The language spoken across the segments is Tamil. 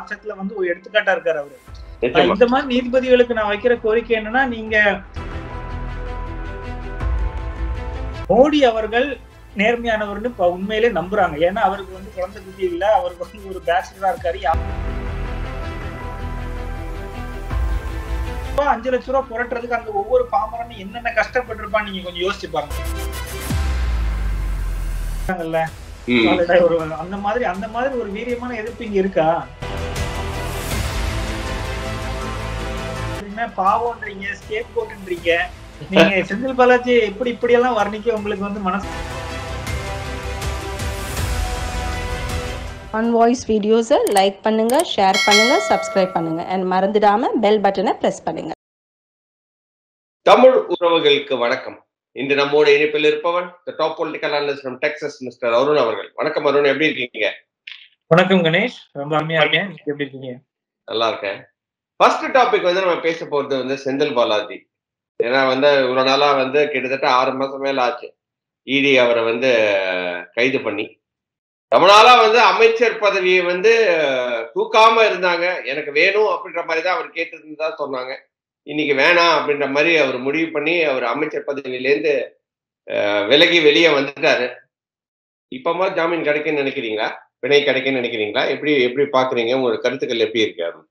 மாற்றத்துல வந்து ஒரு எடுத்துக்காட்டா இருக்காரு அவரு. இந்த மாதிரி நீதிபதிகளுக்கு நான் வைக்கிற கோரிக்கை என்னன்னா, நீங்க மோடி அவர்கள் நேர்மையானவர்னு உண்மையிலே நம்புறாங்க. ஏன்னா அவருக்கு வந்து குழந்தை குட்டி இல்ல, அவருக்கு வந்து ஒரு பேச்சுலரா இருக்காரு. 5 லட்சம் ரூபாய் புரட்டுறதுக்கு அந்த ஒவ்வொரு பாமரனும் என்னென்ன கஷ்டப்பட்டிருப்பான்னு நீங்க கொஞ்சம் யோசிச்சு பாருங்க. அந்த மாதிரி ஒரு வீரியமான எதிர்ப்பு இங்க இருக்கா? பாவம்ன்றீங்க, ஸ்கேப் கோட்ன்றீங்க. நீங்க செந்தில் பாலாஜி இப்படி எல்லாம் வர்ணிக்க உங்களுக்கு வந்து மனசு. ஒன் வாய்ஸ் வீடியோஸை லைக் பண்ணுங்க, ஷேர் பண்ணுங்க, சப்ஸ்கிரைப் பண்ணுங்க and மறந்துடாம பெல் பட்டனை பிரஸ் பண்ணுங்க. தமிழ் உறவுகளுக்கு வணக்கம். இன்று நம்மோட இணைப்பில் இருப்பவன் top political analyst from Texas mister Arun அவர்கள். வணக்கம் அருண், எப்படி இருக்கீங்க? வணக்கம் கணேஷ், ரொம்ப அருமையா இருக்கேன். நீங்க எப்படி இருக்கீங்க? நல்லா இருக்கேன். ஃபர்ஸ்ட் டாபிக் வந்து நம்ம பேச போறது வந்து செந்தில் பாலாஜி. ஏன்னா வந்து இவ்வளவு நாளா வந்து கிட்டத்தட்ட 6 மாசம் மேல ஆச்சு இடி அவரை வந்து கைது பண்ணி. ரொம்ப நாளா வந்து அமைச்சர் பதவியை வந்து தூக்காம இருந்தாங்க. எனக்கு வேணும் அப்படின்ற மாதிரி தான் அவர் கேட்டிருந்ததா சொன்னாங்க. இன்னைக்கு வேணாம் அப்படின்ற மாதிரி அவர் முடிவு பண்ணி அவர் அமைச்சர் பதவியிலேருந்து விலகி வெளியே வந்துட்டாரு. இப்பமா ஜாமீன் கிடைக்குன்னு நினைக்கிறீங்களா? பிணை கிடைக்குன்னு நினைக்கிறீங்களா? எப்படி பாக்குறீங்க? உங்களோட கருத்துக்கள் எப்படி இருக்கு?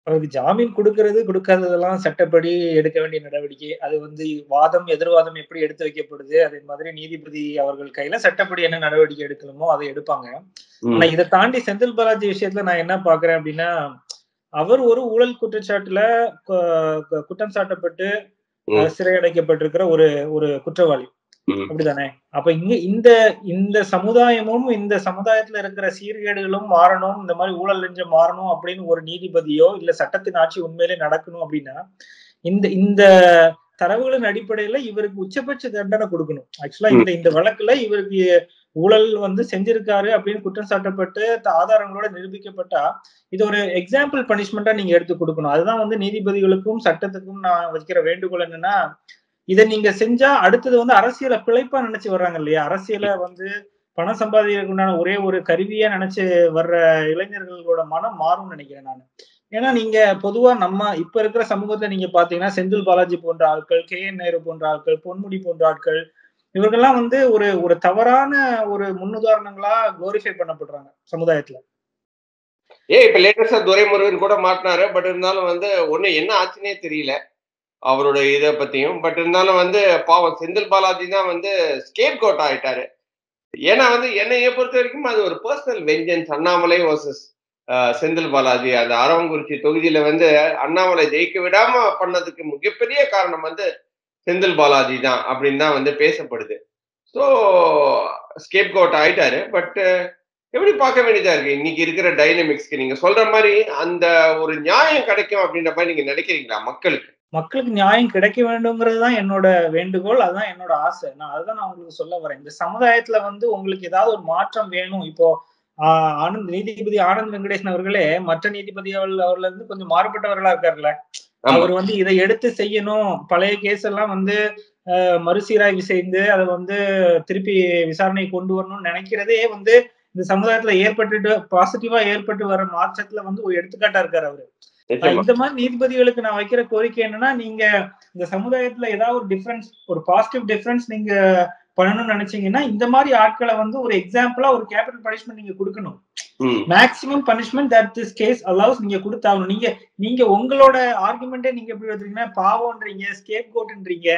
அவருக்கு ஜாமீன் கொடுக்கறது கொடுக்காததெல்லாம் சட்டப்படி எடுக்க வேண்டிய நடவடிக்கை. அது வந்து வாதம் எதிர்வாதம் எப்படி எடுத்து வைக்கப்படுது, அதே மாதிரி நீதிபதி அவர்கள் கையில சட்டப்படி என்ன நடவடிக்கை எடுக்கணுமோ அதை எடுப்பாங்க. ஆனா இதை தாண்டி செந்தில் பாலாஜி விஷயத்துல நான் என்ன பாக்குறேன் அப்படின்னா, அவர் ஒரு ஊழல் குற்றச்சாட்டுல குற்றம் சாட்டப்பட்டு சிறை அடைக்கப்பட்டிருக்கிற ஒரு குற்றவாளி, அப்படித்தானே? அப்ப இந்த சமுதாயமும் இந்த சமுதாயத்துல இருக்கிற சீர்கேடுகளும் மாறணும், இந்த மாதிரி ஊழல் லஞ்சம் மாறணும் அப்படின்னு ஒரு நீதிபதியோ இல்ல சட்டத்தின் ஆட்சி உண்மையிலே நடக்கணும் அப்படின்னா இந்த தரவுகளின் அடிப்படையில இவருக்கு உச்சபட்ச தண்டனை கொடுக்கணும். ஆக்சுவலா இந்த வழக்குல இவருக்கு ஊழல் வந்து செஞ்சிருக்காரு அப்படின்னு குற்றம் சாட்டப்பட்டு ஆதாரங்களோட நிரூபிக்கப்பட்டா இது ஒரு எக்ஸாம்பிள் பனிஷ்மெண்டா நீங்க எடுத்து கொடுக்கணும். அதுதான் வந்து நீதிபதிகளுக்கும் சட்டத்துக்கும் நான் வைக்கிற வேண்டுகோள். என்னன்னா, இதை நீங்க செஞ்சா அடுத்தது வந்து அரசியலை பிழைப்பா நினைச்சு வர்றாங்க இல்லையா? அரசியலை வந்து பணம் சம்பாதிக்கிறதுக்கு உண்டான ஒரே ஒரு கருவியா நினைச்சு வர்ற இளைஞர்களோட மனம் மாறும்னு நினைக்கிறேன் நான். ஏன்னா நீங்க பொதுவா நம்ம இப்ப இருக்கிற சமூகத்துல நீங்க பாத்தீங்கன்னா செந்தில் பாலாஜி போன்ற ஆட்கள், KN நேரு போன்ற ஆட்கள், பொன்முடி போன்ற ஆட்கள், இவர்கள்லாம் வந்து ஒரு தவறான ஒரு முன்னுதாரணங்களா குளோரிஃபை பண்ணப்படுறாங்க சமுதாயத்துல. இப்ப லேட்டஸ்டா துரைமுருகன் கூட மாட்டினாரு. பட் இருந்தாலும் வந்து ஒண்ணு என்ன ஆச்சுன்னே தெரியல அவரோட இதை பத்தியும். பட் இருந்தாலும் வந்து பாவம் செந்தில் பாலாஜி தான் வந்து ஸ்கேப் கோட் ஆயிட்டாரு. ஏன்னா வந்து என்னைய பொறுத்த வரைக்கும் அது ஒரு personal vengeance. Annamalai versus Senthil Balaji. அந்த அரவங்குறிச்சி தொகுதியில வந்து அண்ணாமலை ஜெயிக்க விடாம பண்ணதுக்கு மிகப்பெரிய காரணம் வந்து செந்தில் பாலாஜி தான் அப்படின்னு தான் வந்து பேசப்படுது. ஸோ ஸ்கேப் கோட் ஆயிட்டாரு. பட் எப்படி பார்க்க வேண்டியதா இருக்கு இன்னைக்கு இருக்கிற டைனமிக்ஸ்க்கு? நீங்க சொல்ற மாதிரி அந்த ஒரு நியாயம் கிடைக்கும் அப்படின்ற மாதிரி நீங்க நினைக்கிறீங்களா? மக்களுக்கு நியாயம் கிடைக்க வேண்டும்ங்கிறது தான் என்னோட வேண்டுகோள், அதுதான் என்னோட ஆசை. அதுதான் நான் உங்களுக்கு சொல்ல வரேன். இந்த சமுதாயத்துல வந்து உங்களுக்கு ஏதாவது ஒரு மாற்றம் வேணும். இப்போ நீதிபதி ஆனந்த் வெங்கடேசன் அவர்களே மற்ற நீதிபதி அவர்ல இருந்து கொஞ்சம் மாறுபட்டவர்களா இருக்காருல்ல. அவர் வந்து இதை எடுத்து செய்யணும், பழைய கேஸ் எல்லாம் வந்து மறுசீராய்வு செய்து அதை வந்து திருப்பி விசாரணை கொண்டு வரணும்னு நினைக்கிறதே வந்து இந்த சமுதாயத்துல பாசிட்டிவா ஏற்பட்டு வர மாற்றத்துல வந்து ஒரு எடுத்துக்காட்டா இருக்காரு அவரு. இந்த மாதிரி நீதிபதிகளுக்கு நான் வைக்கிற கோரிக்கை என்னன்னா, நீங்க இந்த சமுதாயத்துல ஏதாவது ஒரு டிஃபரன்ஸ், ஒரு பாசிட்டிவ் டிஃபரன்ஸ் நீங்க பண்ணணும்னு நினைச்சீங்கன்னா இந்த மாதிரி ஆட்களை வந்து ஒரு எக்ஸாம்பிளா ஒரு கேபிட்டல் பனிஷ்மெண்ட் நீங்க கொடுக்கணும். Maximum punishment that this case allows நீங்க கொடுத்தாகணும். நீங்க உங்களோட ஆர்குமெண்டே நீங்க எப்படி எடுத்தீங்கன்னா, பாவம்ன்றீங்க, ஸ்கேப் கோட்ன்றீங்க.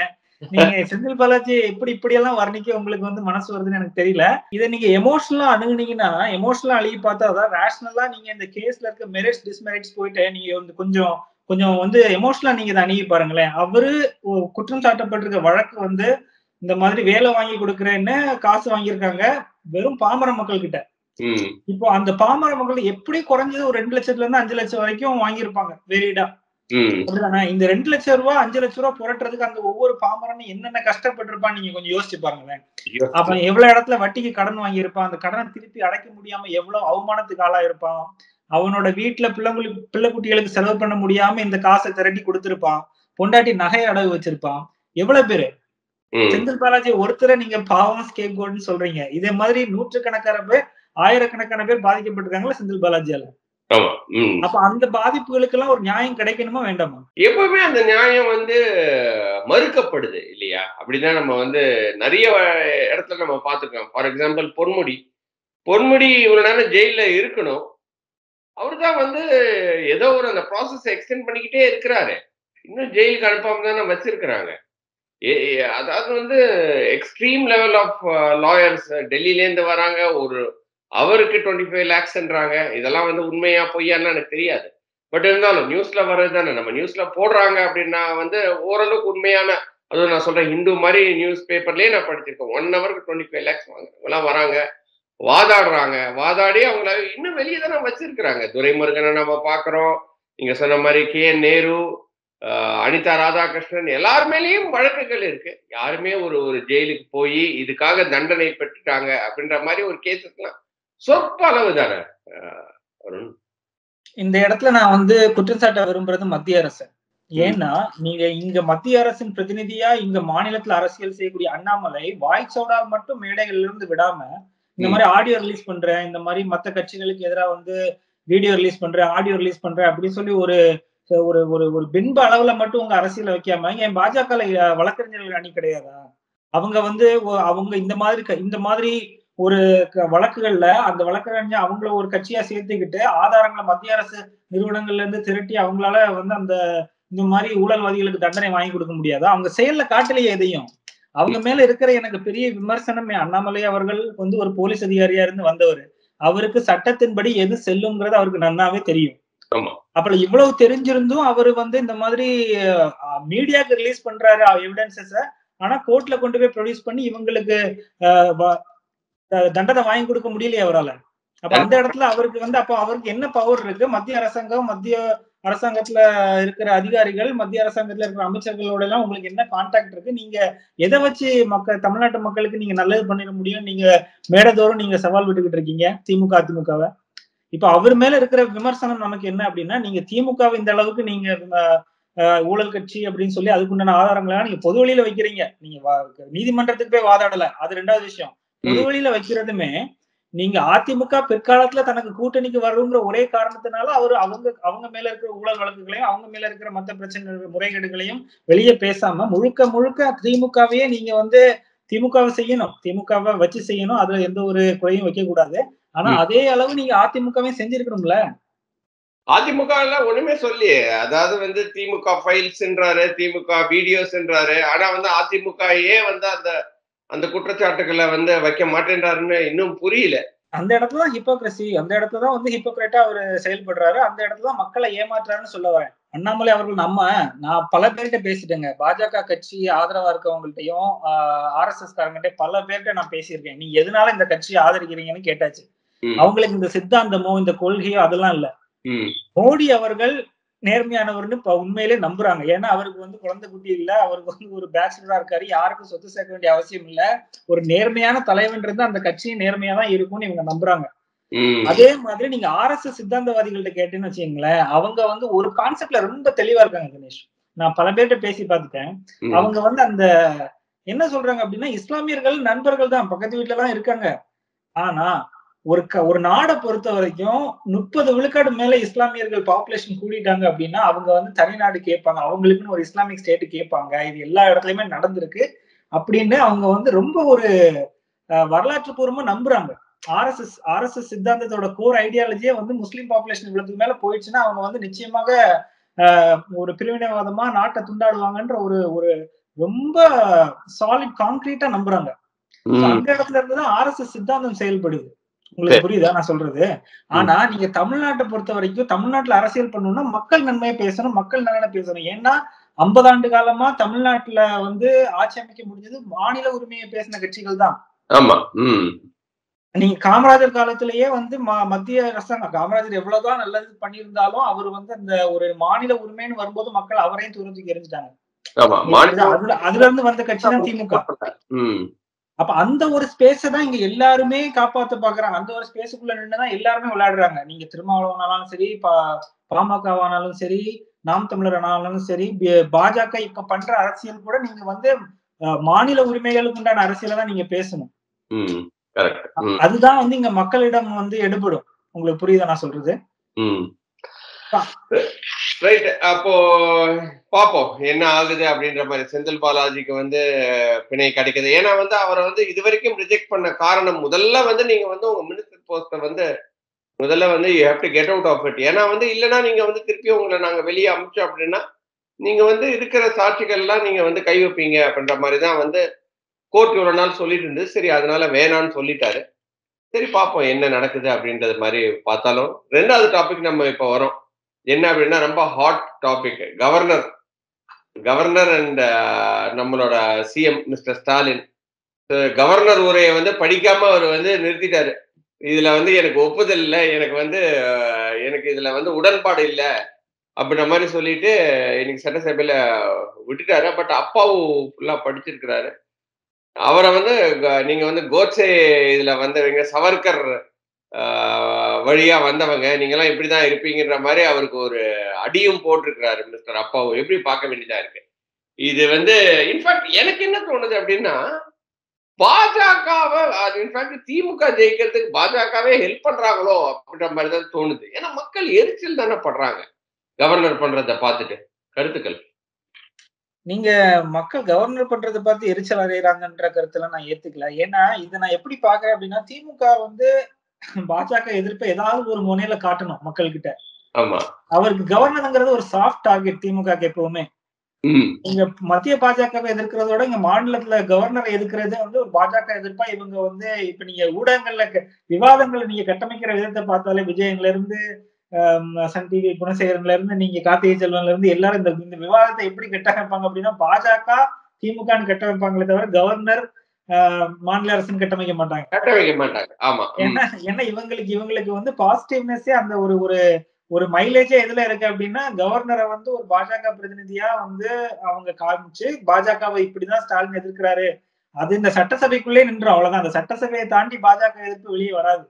நீங்க செந்தில் பாலாஜி இப்படி எல்லாம் வர்ணிக்க உங்களுக்கு வந்து மனசு வருதுன்னு எனக்கு தெரியல. இதை நீங்க எமோஷனலா அணுகுனீங்கன்னா, எமோஷனலா அழுகி பார்த்தா அதான் ரேஷனலா நீங்க இந்த கேஸ்ல இருக்க மெரிட்ஸ் டிஸ்மெரிட்ஸ் போயிட்டு நீங்க வந்து கொஞ்சம் வந்து எமோஷனலா நீங்க இதை அணுகி பாருங்களேன். அவரு குற்றம் சாட்டப்பட்டிருக்க வழக்கு வந்து இந்த மாதிரி வேலை வாங்கி கொடுக்குறேன்னு காசு வாங்கியிருக்காங்க வெறும் பாமர மக்கள் கிட்ட. இப்போ அந்த பாமர மக்கள் எப்படி குறைஞ்சது ஒரு 2 லட்சத்துல இருந்து 5 லட்சம் வரைக்கும் வாங்கியிருப்பாங்க வேலிடா. அப்படிதானே? இந்த 2 லட்சம் ரூபாய் 5 லட்சம் ரூபாய் புரட்டுறதுக்கு அந்த ஒவ்வொரு பாமரனும் என்னென்ன கஷ்டப்பட்டிருப்பான்னு நீங்க கொஞ்சம் யோசிச்சு பாருங்களேன். அப்ப எவ்வளவு இடத்துல வட்டிக்கு கடன் வாங்கியிருப்பான், அந்த கடனை திருப்பி அடைக்க முடியாம எவ்வளவு அவமானத்துக்கு ஆளா இருப்பான், அவனோட வீட்டுல பிள்ளை குட்டிகளுக்கு செலவு பண்ண முடியாம இந்த காசை திரட்டி கொடுத்திருப்பான், பொண்டாட்டி நகை அடகு வச்சிருப்பான். எவ்வளவு பேரு? செந்தில் பாலாஜி ஒருத்தரை நீங்க பாவம் ஸ்கேப் கோட்னு சொல்றீங்க. இதே மாதிரி நூற்றுக்கணக்கான பேர், ஆயிரக்கணக்கான பேர் பாதிக்கப்பட்டிருக்காங்களா செந்தில் பாலாஜியால? அப்ப அந்த பாதிப்புகளுக்கு எல்லாம் ஒரு நியாயம் கிடைக்கணுமா வேண்டாமா? எப்பவுமே அந்த நியாயம் வந்து மறுக்கப்படுது இல்லையா? அப்படிதான் நம்ம வந்து நிறைய இடத்துல நம்ம பார்த்துருக்கோம். ஃபார் எக்ஸாம்பிள் பொன்முடி இவ்வளவு நேரம் ஜெயில இருக்கணும். அவருதான் வந்து ஏதோ ஒரு அந்த ப்ராசஸ் எக்ஸ்டெண்ட் பண்ணிக்கிட்டே இருக்கிறாரு. இன்னும் ஜெயிலுக்கு அனுப்பாம தானே வச்சிருக்கிறாங்க. அதாவது வந்து எக்ஸ்ட்ரீம் லெவல் ஆஃப் லாயர்ஸ் டெல்லியில இருந்து வராங்க. அவருக்கு 25 lakhsன்றாங்க. இதெல்லாம் வந்து உண்மையா பொய்யான்னு எனக்கு தெரியாது. பட் இருந்தாலும் நியூஸ்ல வர்றது தானே. நம்ம நியூஸ்ல போடுறாங்க அப்படின்னா வந்து ஓரளவுக்கு உண்மையான, அதுவும் நான் சொல்றேன் ஹிந்து மாதிரி நியூஸ் பேப்பர்லயே நான் படிச்சிருக்கேன். 1 ஹவருக்கு 25 lakhs வாங்குறவங்கலாம் வராங்க, வாதாடுறாங்க. வாதாடி அவங்கள இன்னும் வெளியே தானே வச்சிருக்கிறாங்க. துரைமுருகனை நம்ம பார்க்கிறோம். நீங்க சொன்ன மாதிரி KN நேரு, அனிதா ராதாகிருஷ்ணன் எல்லார் மேலேயும் வழக்குகள் இருக்கு. யாருமே ஒரு ஜெயிலுக்கு போய் இதுக்காக தண்டனை பெற்றுட்டாங்க அப்படின்ற மாதிரி ஒரு கேசஸ்லாம் சொற்ப அளவு தானே. இந்த இடத்துல நான் வந்து குற்றம் சாட்ட விரும்புறது மத்திய அரசு. ஏன்னா நீங்க இங்க மத்திய அரசின் பிரதிநிதியா இங்க மாநிலத்துல அரசியல் செய்யக்கூடிய அண்ணாமலை வாய்ச்சோடால் மட்டும் மேடைகள்ல இருந்து விடாம இந்த மாதிரி ஆடியோ ரிலீஸ் பண்றேன், இந்த மாதிரி மத்த கட்சிகளுக்கு எதிராக வந்து வீடியோ ரிலீஸ் பண்றேன், ஆடியோ ரிலீஸ் பண்றேன் அப்படின்னு சொல்லி ஒரு ஒரு ஒரு ஒரு பின்ப அளவுல மட்டும் உங்க அரசியல வைக்காம என் பாஜக வழக்கறிஞர்கள் அணி கிடையாதா? அவங்க வந்து அவங்க இந்த மாதிரி ஒரு வழக்குகள்ல அந்த வழக்கறிஞர் அவங்கள ஒரு கட்சியா சேர்த்துக்கிட்டு ஆதாரங்களை மத்திய அரசு நிறுவனங்கள்ல இருந்து திரட்டி அவங்களால வந்து இந்த மாதிரி ஊழல்வாதிகளுக்கு தண்டனை வாங்கி கொடுக்க முடியாதா? அவங்க செயல்ல காட்டலையே எதையும். அவங்க மேல இருக்கிற எனக்கு பெரிய விமர்சனமே, அண்ணாமலை அவர்கள் வந்து ஒரு போலீஸ் அதிகாரியா இருந்து வந்தவர். அவருக்கு சட்டத்தின்படி எது செல்லுங்கிறது அவருக்கு நன்னாவே தெரியும். அப்ப இவ்வளவு தெரிஞ்சிருந்தும் அவரு வந்து இந்த மாதிரி மீடியாக்கு ரிலீஸ் பண்றாரு எவிடன்சஸ. ஆனா கோர்ட்ல கொண்டு போய் ப்ரொடியூஸ் பண்ணி இவங்களுக்கு தண்டனை வாங்கி கொடுக்க முடியலையே அவரால. அப்ப அந்த இடத்துல அவருக்கு வந்து அப்ப அவருக்கு என்ன பவர் இருக்கு? மத்திய அரசாங்கத்துல இருக்கிற அதிகாரிகள், மத்திய அரசாங்கத்துல இருக்கிற அமைச்சர்களோட எல்லாம் உங்களுக்கு என்ன கான்டாக்ட் இருக்கு? நீங்க எதை வச்சு தமிழ்நாட்டு மக்களுக்கு நீங்க நல்லது பண்ணிட முடியும்? நீங்க மேடதோறும் நீங்க சவால் விட்டுக்கிட்டு இருக்கீங்க திமுக அதிமுகவை. இப்ப அவர் மேல இருக்கிற விமர்சனம் நமக்கு என்ன அப்படின்னா, நீங்க திமுகவை இந்த அளவுக்கு நீங்க ஊழல் கட்சி அப்படின்னு சொல்லி அதுக்குண்டான ஆதாரங்களா நீங்க பொது வழியில வைக்கிறீங்க. நீங்க நீதிமன்றத்துக்கு போய் வாதாடல, அது 2வது விஷயம். பொது வழியில வைக்கிறதுமே நீங்க அதிமுக பிற்காலத்துல தனக்கு கூட்டணிக்கு வருங்கிற ஒரே காரணத்தினால அவங்க மேல இருக்கிற ஊழல் வழக்குகளையும் அவங்க மேல இருக்கிற மத்த பிரச்சனை முறைகேடுகளையும் வெளியே பேசாம முழுக்க திமுகவையே நீங்க வந்து திமுகவை செய்யணும், திமுகவை வச்சு செய்யணும். அதுல எந்த ஒரு குறையும் வைக்க கூடாது. ஆனா அதே அளவு நீங்க அதிமுகவையும் செஞ்சிருக்கணும்ல. அதிமுக எல்லாம் ஒண்ணுமே சொல்லியே. அதாவது வந்து திமுக ஃபைல்ஸ்ன்றாரு, திமுக வீடியோஸ்ன்றாரு. ஆனா வந்து அதிமுகயே வந்து அந்த குற்றச்சாட்டுகளை வந்து வைக்க மாட்டேன்றாருன்னு இன்னும் புரியல. அந்த இடத்துலதான் ஹிப்போக்ரசி, அந்த இடத்துலதான் வந்து ஹிப்போக்ரேட்டா அவரு செயல்படுறாரு. அந்த இடத்துல மக்களை ஏமாற்றாருன்னு சொல்ல வரேன். அண்ணாமலை அவர்கள் நான் பல பேர்கிட்ட பேசிட்டேங்க. பாஜக கட்சி ஆதரவா இருக்கவங்கள்ட்டையும் RSS காரங்கிட்ட பல பேர்கிட்ட நான் பேசியிருக்கேன். நீங்க எதனால இந்த கட்சியை ஆதரிக்கிறீங்கன்னு கேட்டாச்சு. அவங்களுக்கு இந்த சித்தாந்தமோ இந்த கொள்கையோ அதெல்லாம் இல்ல. மோடி அவர்கள் நேர்மையானவர்னு உண்மையிலே நம்புறாங்க. ஏன்னா அவருக்கு வந்து குழந்தை குட்டி இல்ல, அவருக்கு வந்து ஒரு பேச்சுலரா இருக்காரு, யாருக்கும் சொத்து சேர்க்க வேண்டிய அவசியம் இல்ல. ஒரு நேர்மையான தலைவன்றது அந்த கட்சியும் நேர்மையா தான் இருக்கும்னு இவங்க நம்புறாங்க. அதே மாதிரி நீங்க RSS சித்தாந்தவாதிகள்ட்ட கேட்டேன்னு வச்சுக்கீங்களேன், அவங்க வந்து ஒரு கான்செப்ட்ல ரொம்ப தெளிவா இருக்காங்க கணேஷ். நான் பல பேர்கிட்ட பேசி பார்த்துட்டேன். அவங்க வந்து அந்த என்ன சொல்றாங்க அப்படின்னா, இஸ்லாமியர்கள் நண்பர்கள் தான், பக்கத்து வீட்டுல தான் இருக்காங்க. ஆனா ஒரு நாடை பொறுத்த வரைக்கும் 30 விழுக்காடு மேல இஸ்லாமியர்கள் பாப்புலேஷன் கூடிட்டாங்க அப்படின்னா அவங்க வந்து தனிநாடு கேட்பாங்க, அவங்களுக்குன்னு ஒரு இஸ்லாமிக் ஸ்டேட் கேட்பாங்க. இது எல்லா இடத்துலயுமே நடந்திருக்கு அப்படின்னு அவங்க வந்து ரொம்ப ஒரு வரலாற்று பூர்வமா நம்புறாங்க. RSS சித்தாந்தத்தோட கோர் ஐடியாலஜியே வந்து முஸ்லீம் பாப்புலேஷன் இவ்வளவுக்கு மேல போயிடுச்சுன்னா அவங்க வந்து நிச்சயமாக ஒரு பிரிவினைவாதமா நாட்டை துண்டாடுவாங்கன்ற ஒரு ரொம்ப சாலிட் கான்கிரீட்டா நம்புறாங்க. அந்த இடத்துல இருந்துதான் RSS சித்தாந்தம் செயல்படுது. உங்களுக்கு புரியுதா நான் சொல்றது? ஆனா நீங்க தமிழ்நாட்டை பொறுத்த வரைக்கும் தமிழ்நாட்டுல அரசியல் பண்ணணும்னா மக்கள் நன்மையை பேசணும், மக்கள் நலனை பேசணும். ஏன்னா 50 ஆண்டு காலமா தமிழ்நாட்டுல வந்து ஆட்சி அமைக்க முடிஞ்சது மாநில உரிமையை பேசின கட்சிகள் தான். நீங்க காமராஜர் காலத்திலேயே வந்து மத்திய அரசாங்கம் காமராஜர் எவ்வளவுதான் நல்லது பண்ணியிருந்தாலும் அவர் வந்து அந்த ஒரு மாநில உரிமைன்னு வரும்போது மக்கள் அவரையும் தூரத்துக்கு எரிஞ்சிட்டாங்க. அதுல இருந்து வந்த கட்சி தான் திமுக. அப்ப அந்த ஒரு ஸ்பேஸ தான் இங்க எல்லாருமே காப்பாத்த பாக்குறாங்க. அந்த ஒரு ஸ்பேஸுக்குள்ள நின்னுதான் எல்லாருமே விளையாடுறாங்க. நீங்க திருமாவளவனாலும் சரி, பாமகவானாலும் சரி, நாம் தமிழர் ஆனாலும் சரி, பாஜக இப்ப பண்ற அரசியல் கூட நீங்க வந்து மாநில உரிமைகளுக்கு உண்டான அரசியலை தான் நீங்க பேசணும். அதுதான் வந்து இங்க மக்களிடம் வந்து எடுபடும். உங்களுக்கு புரியுதா நான் சொல்றது? ரைட். அப்போ பாப்போம் என்ன ஆகுது அப்படின்ற மாதிரி. செந்தில் பாலாஜிக்கு வந்து பிணை கிடைக்குது. ஏன்னா வந்து அவரை வந்து இது வரைக்கும் ரிஜெக்ட் பண்ண காரணம், முதல்ல வந்து நீங்க வந்து உங்க மினிஸ்டர் போஸ்ட வந்து முதல்ல வந்து you have to get out of it. ஏன்னா வந்து இல்லைன்னா நீங்க வந்து திருப்பி உங்களை நாங்க வெளியே அமிச்சோம் அப்படின்னா நீங்க வந்து இருக்கிற சாட்சிகள்லாம் நீங்க வந்து கை வைப்பீங்க அப்படின்ற மாதிரி தான் வந்து கோர்ட் இவ்வளவு நாள் சொல்லிட்டு இருந்து. சரி, அதனால வேணான்னு சொல்லிட்டாரு. சரி, பார்ப்போம் என்ன நடக்குது அப்படின்றது மாதிரி பார்த்தாலும். ரெண்டாவது டாபிக் நம்ம இப்ப வரோம். என்ன அப்படின்னா ரொம்ப ஹாட் டாபிக். கவர்னர் அண்ட் நம்மளோட சிஎம் மிஸ்டர் ஸ்டாலின் கவர்னர் உரையை வந்து படிக்காம அவர் வந்து நிறுத்திட்டாரு. இதுல வந்து எனக்கு ஒப்புதல் இல்லை, எனக்கு வந்து எனக்கு இதுல வந்து உடன்பாடு இல்லை அப்படின்ற மாதிரி சொல்லிட்டு இன்னைக்கு சட்டசபையில விட்டுட்டாரு. பட் அப்பாவும் ஃபுல்லா படிச்சிருக்கிறாரு. அவரை வந்து நீங்க வந்து கோட்சே இதுல வந்தவங்க, சவர்கர் வழியா வந்தவங்க, நீங்க எல்லாம் இப்படிதான் இருப்பீங்கன்ற மாதிரி அவருக்கு ஒரு அடியும் போட்டிருக்கிறாரு மிஸ்டர் அப்பாவும். எப்படி பார்க்க வேண்டியதா இருக்கு இது வந்து. இன்ஃபேக்ட் எனக்கு என்ன தோணுது அப்படின்னா, பாஜகவை இன்ஃபேக்ட் திமுக ஜெயிக்கிறதுக்கு பாஜகவே ஹெல்ப் பண்றாங்களோ அப்படின்ற மாதிரி தான் தோணுது. ஏன்னா மக்கள் எரிச்சல் தானே படுறாங்க கவர்னர் பண்றதை பார்த்துட்டு. கருத்துக்கள். நீங்க மக்கள் கவர்னர் பண்றதை பார்த்து எரிச்சல் அடைகிறாங்கன்ற கருத்துல நான் ஏத்துக்கல. ஏன்னா இதை நான் எப்படி பாக்குறேன் அப்படின்னா, திமுக வந்து பாஜக எதிர்ப்பை ஏதாவது ஒரு முனையில காட்டணும் மக்கள் கிட்ட. ஆமா, அவருக்கு கவர்னருங்கிறது ஒரு சாஃப்ட் டார்கெட் திமுக எப்பவுமே. இங்க மத்திய பாஜகவை எதிர்க்கிறதோட இங்க மாநிலத்துல கவர்னரை எதிர்க்கிறதே வந்து ஒரு பாஜக எதிர்ப்பா இவங்க வந்து இப்ப நீங்க ஊடகங்கள்ல விவாதங்களை நீங்க கட்டமைக்கிற விதத்தை பார்த்தாலே, விஜயன்ல இருந்து சன் டிவி குணசேகரன்ல இருந்து நீங்க கார்த்திகை செல்வன்ல இருந்து எல்லாரும் இந்த விவாதத்தை எப்படி கட்டமைப்பாங்க அப்படின்னா, பாஜக திமுகன்னு கட்டமைப்பாங்களே தவிர கவர்னர் மாநில அரசுன்னு கட்டமைக்க மாட்டாங்க. ஆமா. ஏன்னா இவங்களுக்கு வந்து பாசிட்டிவ்னஸே அந்த ஒரு மைலேஜே எதுல இருக்கு அப்படின்னா, கவர்னரை வந்து ஒரு பாஜக பிரதிநிதியா வந்து அவங்க காமிச்சு பாஜகவை இப்படிதான் ஸ்டாலின் எதிர்க்கிறாரு, அது இந்த சட்டசபைக்குள்ளே நின்று அவ்வளவுதான். அந்த சட்டசபையை தாண்டி பாஜக எதிர்ப்பு வெளியே வராது.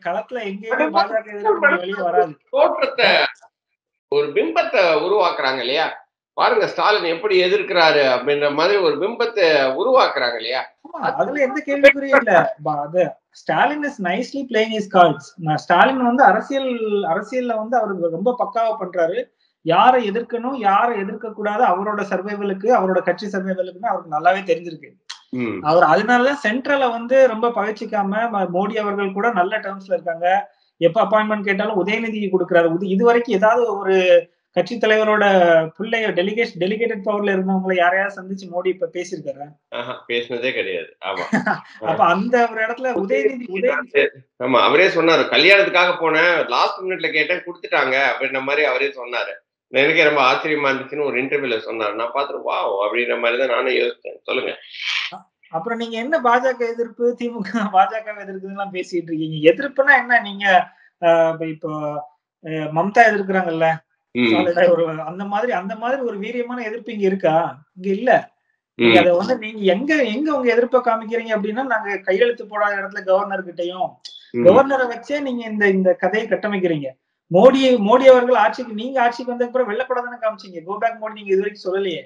களத்துல எங்கேயுமே பாஜக எதிர்ப்பு வெளியே வராது. தோற்றத்தை ஒரு பிம்பத்தை உருவாக்குறாங்க இல்லையா? பாருங்க ஸ்டாலின் எப்படி எதிர்க்கிறாரு அப்படின்ற மாதிரி ஒரு பிம்பத்தை உருவாக்குறாங்க இல்லையா? அதுல எந்த கேள்விக்குறியும் இல்ல. Stalin is nicely playing his cards. Stalin வந்து அரசியல்ல வந்து அவருக்கு ரொம்ப பக்காவா பண்றாரு. யாரை எதிர்க்கணும், யாரை எதிர்க்க கூடாது, அவரோட சர்வைவலுக்கு, அவரோட கட்சி சர்வைவலுக்குன்னு அவருக்கு நல்லாவே தெரிஞ்சிருக்கு. அவர் அதனாலதான் சென்ட்ரல வந்து ரொம்ப பகிர்ச்சிக்காம மோடி அவர்கள் கூட நல்ல டேர்ம்ஸ்ல இருக்காங்க. எப்ப அப்பாயின்மெண்ட் கேட்டாலும் உதயநிதி கொடுக்குறாரு. இது வரைக்கும் ஏதாவது ஒரு கட்சி தலைவரோட பிள்ளைய டெலிகேட்டட் பவர்ல இருந்தவங்களை யாரையாவது சந்திச்சு மோடி இப்ப பேசியிருக்காரு? பேசினதே கிடையாது. ஆமா. அப்ப அந்த ஒரு இடத்துல உதயநிதி ஆமா, அவரே சொன்னாரு, கல்யாணத்துக்காக போனேன், லாஸ்ட் மினிட்ல கேட்டேன் கொடுத்துட்டாங்க அப்படின்ற மாதிரி அவரே சொன்னாரு. எனக்கே ரொம்ப ஆச்சரியமா இருந்துச்சுன்னு ஒரு இன்டர்வியூல சொன்னாரு. நான் பார்த்துட்டு வாவ் அப்படின்ற மாதிரிதான் நானும் யோசிச்சேன். சொல்லுங்க. அப்புறம் நீங்க என்ன பாஜக எதிர்ப்பு, திமுக பாஜக எதிர்க்குதுலாம் பேசிட்டு இருக்கீங்க? எதிர்ப்புனா என்ன? நீங்க இப்போ மம்தா எதிர்க்கிறாங்கல்ல, அந்த மாதிரி ஒரு வீரியமான எதிர்ப்பு இங்க இருக்கா? இங்க இல்ல. அதை வந்து நீங்க எங்க உங்க எதிர்ப்பை காமிக்கிறீங்க அப்படின்னா, நாங்க கையெழுத்து போடாத இடத்துல கவர்னர் கிட்டையும், கவர்னரை வச்சே நீங்க இந்த கதையை கட்டமைக்கிறீங்க. மோடி அவர்கள் ஆட்சிக்கு வந்த அப்புறம் வெள்ளப்பட தானே காமிச்சீங்க. கோ பேக் மோடி நீங்க இது வரைக்கும் சொல்லலையே.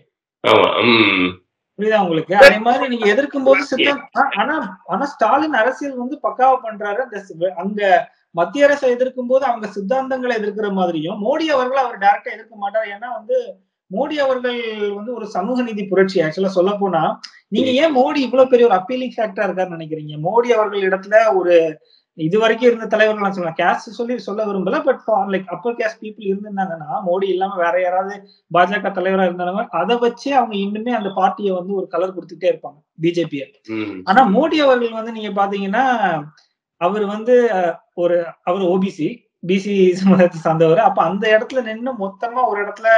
புரியுதா உங்களுக்கு? அதே மாதிரி நீங்க எதிர்க்கும் போது ஆனா ஸ்டாலின் அரசியல் வந்து பக்காவா பண்றாரு. அங்க மத்திய அரசை எதிர்க்கும் போது அவங்க சித்தாந்தங்களை எதிர்க்கிற மாதிரியும், மோடி அவர்கள் அவர் டைரக்டா எதிர்க்க மாட்டார். ஏன்னா வந்து மோடி அவர்கள் வந்து ஒரு சமூக நீதி புரட்சி. ஆக்சுவலா சொல்ல போனா, நீங்க ஏன் மோடி இவ்வளவு பெரிய ஒரு அப்பீலிங் ஃபேக்டரா இருக்காருன்னு நினைக்கிறீங்க? மோடி அவர்கள் இடத்துல ஒரு இது வரைக்கும் இருந்த தலைவர்கள் நான் சொல்லலாம், கேஸ்ட் சொல்ல விரும்பல, but like upper caste people இருந்திருந்தாங்கன்னா, மோடி இல்லாம வேற யாராவது பாஜக தலைவரா இருந்தாலும் அதை வச்சு அவங்க இன்னுமே அந்த பார்ட்டியை வந்து ஒரு கலர் கொடுத்துட்டே இருப்பாங்க, பிஜேபியை. ஆனா மோடி அவர்கள் வந்து நீங்க பாத்தீங்கன்னா, அவர் வந்து அவர் ஓபிசி, பிசி சமுதாயத்தை சார்ந்தவர். அப்ப அந்த இடத்துல நின்று மொத்தமா ஒரு இடத்துல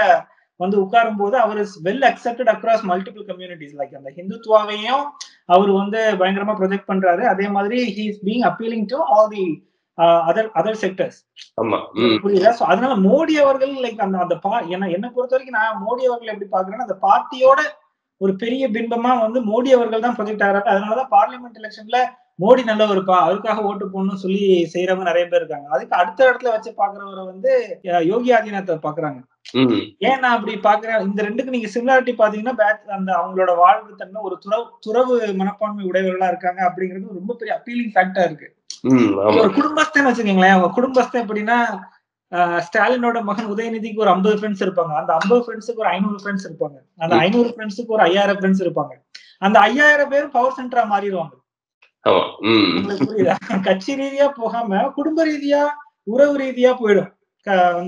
வந்து உட்காரும் போது அவர் is well accepted across multiple communities. Like அந்த ஹிந்துத்துவாவையும் அவர் வந்து பயங்கரமா ப்ரொஜெக்ட் பண்றாரு. அதே மாதிரி he is being appealing to all the other sectors. புரியுதா? சோ அதனால மோடி அவர்கள் லைக் அந்த என்ன பொறுத்த வரைக்கும் நான் மோடி அவர்கள் எப்படி பாக்குறேன்னா, அந்த பார்ட்டியோட ஒரு பெரிய பிம்பமா வந்து மோடி அவர்கள் தான் ப்ரொஜெக்ட் ஆகிறாரு. அதனாலதான் பார்லிமெண்ட் எலெக்ஷன்ல மோடி நல்லவருப்பா, அதுக்காக ஓட்டு போடணும்னு சொல்லி செய்யறவங்க நிறைய பேர் இருக்காங்க. அதுக்கு அடுத்த இடத்துல வச்சு பாக்குறவரை வந்து யோகி ஆதித்யநாத்தை பாக்குறாங்க. ஏன் நான் அப்படி பாக்குறேன், இந்த ரெண்டுக்கு நீங்க சிமிலாரிட்டி பாத்தீங்கன்னா, அந்த அவங்களோட வாழ்வு தன்மை ஒரு துறவு மனப்பான்மை உடையவர்களா இருக்காங்க அப்படிங்கிறது ரொம்ப பெரிய அப்பீலிங் ஃபேக்டா இருக்கு. ஒரு குடும்பஸ்தன் வச்சுக்கீங்களேன். அவங்க குடும்பஸ்தன் எப்படின்னா ஸ்டாலினோட மகன் உதயநிதிக்கு ஒரு 50 ஃப்ரெண்ட்ஸ் இருப்பாங்க. அந்த 50 ஃப்ரெண்ட்ஸுக்கு ஒரு 500 ஃப்ரெண்ட்ஸ் இருப்பாங்க. அந்த 500 ஃப்ரெண்ட்ஸுக்கு ஒரு 5000 ஃப்ரெண்ட்ஸ் இருப்பாங்க. அந்த 5000 பேரும் பவர் சென்டரா மாறிடுவாங்க. உங்களுக்கு புரியுதா? கட்சி ரீதியா போகாம குடும்ப ரீதியா, உறவு ரீதியா போயிடும்.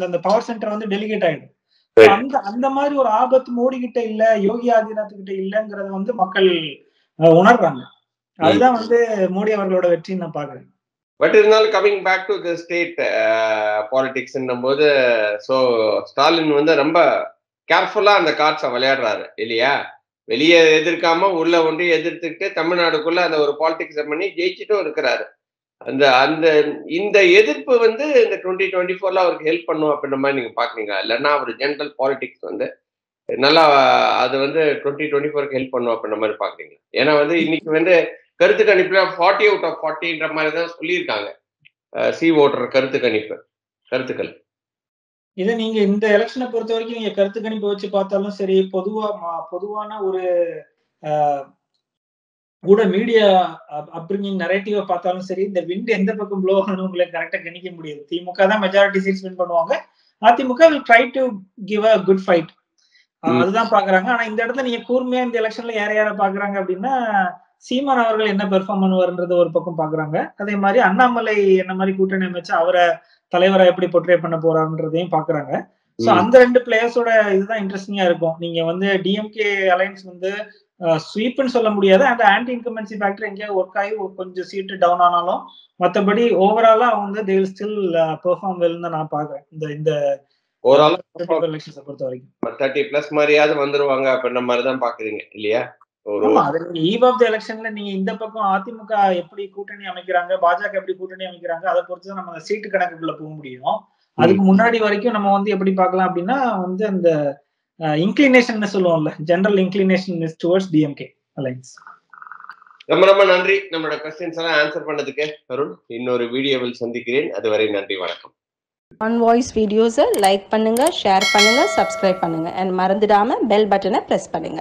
அந்த பவர் சென்டர் வந்து டெலிகேட் ஆயிடும். அந்த மாதிரி ஒரு ஆபத்து மோடி கிட்ட இல்ல, யோகி ஆதித்யநாத் கிட்ட இல்லங்கிறத வந்து மக்கள் உணர்றாங்க. அதுதான் வந்து மோடி அவர்களோட வெற்றின்னு நான் பாக்குறேன். பட் இருந்தாலும் coming back to the state பாலிடிக்ஸ்ன்னும் போது ஸோ ஸ்டாலின் வந்து ரொம்ப கேர்ஃபுல்லா அந்த கார்ட்ஸை விளையாடுறாரு இல்லையா? வெளியே எதிர்க்காம உள்ள ஒன்றி எதிர்த்துக்கிட்டு தமிழ்நாடுக்குள்ள அந்த ஒரு பாலிடிக்ஸை பண்ணி ஜெயிச்சுட்டும் இருக்கிறாரு. இந்த எதிர்ப்பு வந்து இந்த 2024 அவருக்கு ஹெல்ப் பண்ணும் அப்படின்ற மாதிரி நீங்க பாக்குறீங்களா? இல்லைன்னா அவர் ஜெனரல் பாலிடிக்ஸ் வந்து நல்லா அது வந்து 2024 ஹெல்ப் பண்ணும் அப்படின்ற மாதிரி பாக்குறீங்களா? ஏன்னா வந்து இன்னைக்கு வந்து கருத்து கணிப்புல 40 out of 40ன்ற மாதிரி தான் சொல்லியிருக்காங்க. சி ஓட்டர் கருத்துக்கள். இதை நீங்க இந்த எலெக்ஷனை பொறுத்த வரைக்கும் நீங்க கருத்து கணிப்பு வச்சு பார்த்தாலும் சரி, பொதுவான ஒரு கூட மீடியா அப்ரிங்கிங் நரேட்டிவா பார்த்தாலும் சரி, இந்த விண்ட் எந்த பக்கம் ப்ளோ ஆகணும் உங்களுக்கு கரெக்டா கணிக்க முடியாது. திமுக தான் மெஜாரிட்டி சீட்ஸ் வின் பண்ணுவாங்க. AIADMK will try to give a good fight. அதுதான் பாக்குறாங்க. ஆனா இந்த இடத்துல நீங்க கூர்மையா இந்த எலெக்ஷன்ல யார பாக்குறாங்க அப்படின்னா, சீமான் அவர்கள் என்ன பெர்ஃபார்ம் பண்ணுவாருன்றது ஒரு பக்கம் பாக்குறாங்க. அதே மாதிரி அண்ணாமலை என்ன மாதிரி கூட்டணி அமைச்சு அவரை தலைவரை எப்படி போர்ட்ரே பண்ண போறாருன்றதையும் பாக்குறாங்க. சோ அந்த ரெண்டு பிளேயர்ஸோட இதுதான் இன்ட்ரெஸ்டிங்கா இருக்கும். நீங்க வந்து டிஎம்கே அலைன்ஸ் வந்து ஸ்வீப்னு சொல்ல முடியாது. அந்த ஆன்டி இன்கம்பன்சி ஃபேக்டர் எங்கேயாவது ஒர்க் ஆகி கொஞ்சம் சீட்டு டவுன் ஆனாலும் மற்றபடி ஓவராலா அவங்க தே வில் ஸ்டில் பெர்ஃபார்ம் வெல்னு நான் பாக்குறேன். இந்த ஓவராலா எலெக்ஷன்ஸ் பொறுத்த வரைக்கும் 30+ மாதிரியாவது வந்துருவாங்க அப்படின்ற மாதிரி தான் பாக்குறீங்க இல்லையா? ஆமா, அது நீங்க ஈவ் ஆஃப் தி எலெக்ஷன்ல நீங்க இந்த பக்கம் அதிமுக எப்படி கூட்டணி அமைக்கிறாங்க, பாஜக எப்படி கூட்டணி அமைக்கிறாங்க, அதை பொறுத்து தான் நம்ம சீட்டு கணக்குக்குள்ள போக முடியும். அதுக்கு முன்னாடி வரைக்கும் நம்ம வந்து எப்படி பார்க்கலாம் அப்படின்னா வந்து அந்த இன்க்ளினேஷன் சொல்லுவோம்ல, general inclination is towards DMK alliance. ரொம்ப நன்றி நம்மளோட क्वेश्चंस எல்லாம் ஆன்சர் பண்ணதுக்கு அருண். இன்னொரு வீடியோவில் சந்திக்கிறேன். அதுவரை நன்றி, வணக்கம். ஆன் வாய்ஸ் வீடியோஸை லைக் பண்ணுங்க, ஷேர் பண்ணுங்க, சப்ஸ்கிரைப் பண்ணுங்க, அண்ட் மறந்துடாம பெல் பட்டனை பிரஸ் பண்ணுங்க.